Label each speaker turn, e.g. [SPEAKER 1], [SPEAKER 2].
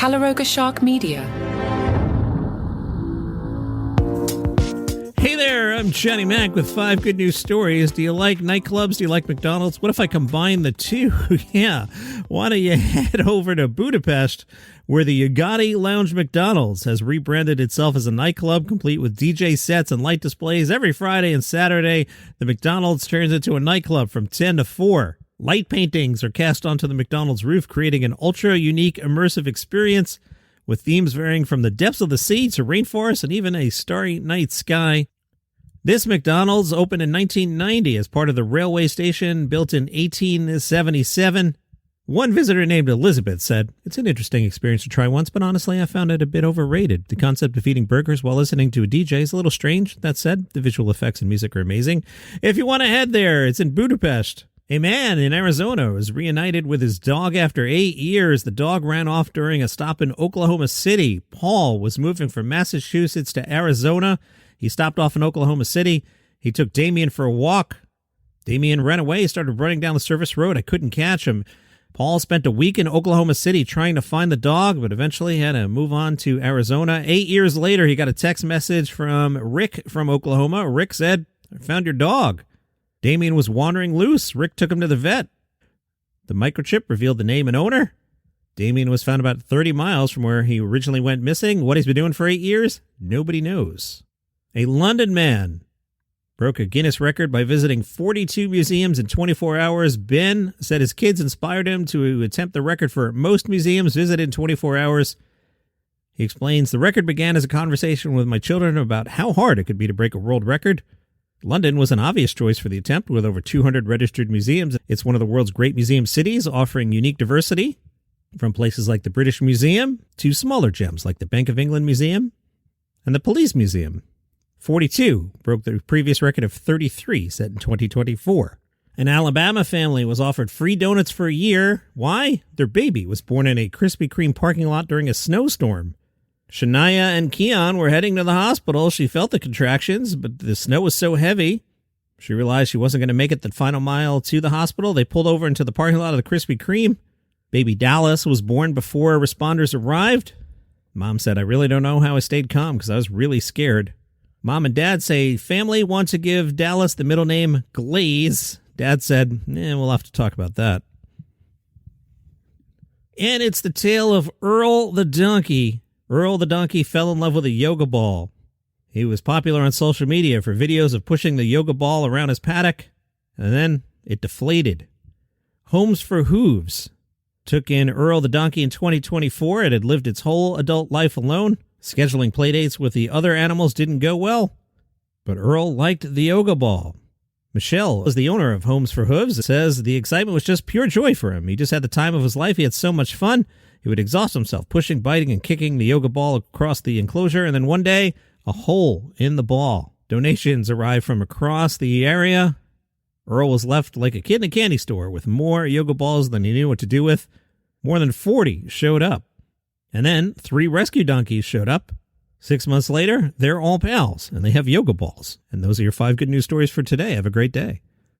[SPEAKER 1] Caloroga Shark Media.
[SPEAKER 2] Hey there, I'm Johnny Mac with 5 good news stories. Do you like nightclubs? Do you like McDonald's? What if I combine the two? Yeah, why don't you head over to Budapest, where the Ugadi Lounge McDonald's has rebranded itself as a nightclub, complete with DJ sets and light displays. Every Friday and Saturday, the McDonald's turns into a nightclub from 10 to 4. Light paintings are cast onto the McDonald's roof, creating an ultra-unique, immersive experience with themes varying from the depths of the sea to rainforests and even a starry night sky. This McDonald's opened in 1990 as part of the railway station built in 1877. One visitor named Elizabeth said, "It's an interesting experience to try once, but honestly I found it a bit overrated. The concept of eating burgers while listening to a DJ is a little strange. That said, the visual effects and music are amazing. If you want to head there, it's in Budapest." A man in Arizona was reunited with his dog after 8 years. The dog ran off during a stop in Oklahoma City. Paul was moving from Massachusetts to Arizona. He stopped off in Oklahoma City. He took Damien for a walk. Damien ran away, started running down the service road. I couldn't catch him. Paul spent a week in Oklahoma City trying to find the dog, but eventually had to move on to Arizona. 8 years later, he got a text message from Rick from Oklahoma. Rick said, "I found your dog." Damien was wandering loose. Rick took him to the vet. The microchip revealed the name and owner. Damien was found about 30 miles from where he originally went missing. What he's been doing for 8 years, nobody knows. A London man broke a Guinness record by visiting 42 museums in 24 hours. Ben said his kids inspired him to attempt the record for most museums visited in 24 hours. He explains, "The record began as a conversation with my children about how hard it could be to break a world record. London was an obvious choice for the attempt, with over 200 registered museums. It's one of the world's great museum cities, offering unique diversity, from places like the British Museum to smaller gems like the Bank of England Museum and the Police Museum." 42 broke the previous record of 33 set in 2024. An Alabama family was offered free donuts for a year. Why? Their baby was born in a Krispy Kreme parking lot during a snowstorm. Shania and Keon were heading to the hospital. She felt the contractions, but the snow was so heavy, she realized she wasn't going to make it the final mile to the hospital. They pulled over into the parking lot of the Krispy Kreme. Baby Dallas was born before responders arrived. Mom said, "I really don't know how I stayed calm because I was really scared." Mom and Dad say family want to give Dallas the middle name Glaze. Dad said, we'll have to talk about that. And it's the tale of Earl the donkey. Earl the donkey fell in love with a yoga ball. He was popular on social media for videos of pushing the yoga ball around his paddock, and then it deflated. Homes for Hooves took in Earl the donkey in 2024. It had lived its whole adult life alone. Scheduling playdates with the other animals didn't go well, but Earl liked the yoga ball. Michelle is the owner of Homes for Hooves. Says the excitement was just pure joy for him. He just had the time of his life. He had so much fun. He would exhaust himself pushing, biting, and kicking the yoga ball across the enclosure, and then one day, a hole in the ball. Donations arrived from across the area. Earl was left like a kid in a candy store with more yoga balls than he knew what to do with. More than 40 showed up. And then 3 rescue donkeys showed up. 6 months later, they're all pals, and they have yoga balls. And those are your 5 good news stories for today. Have a great day.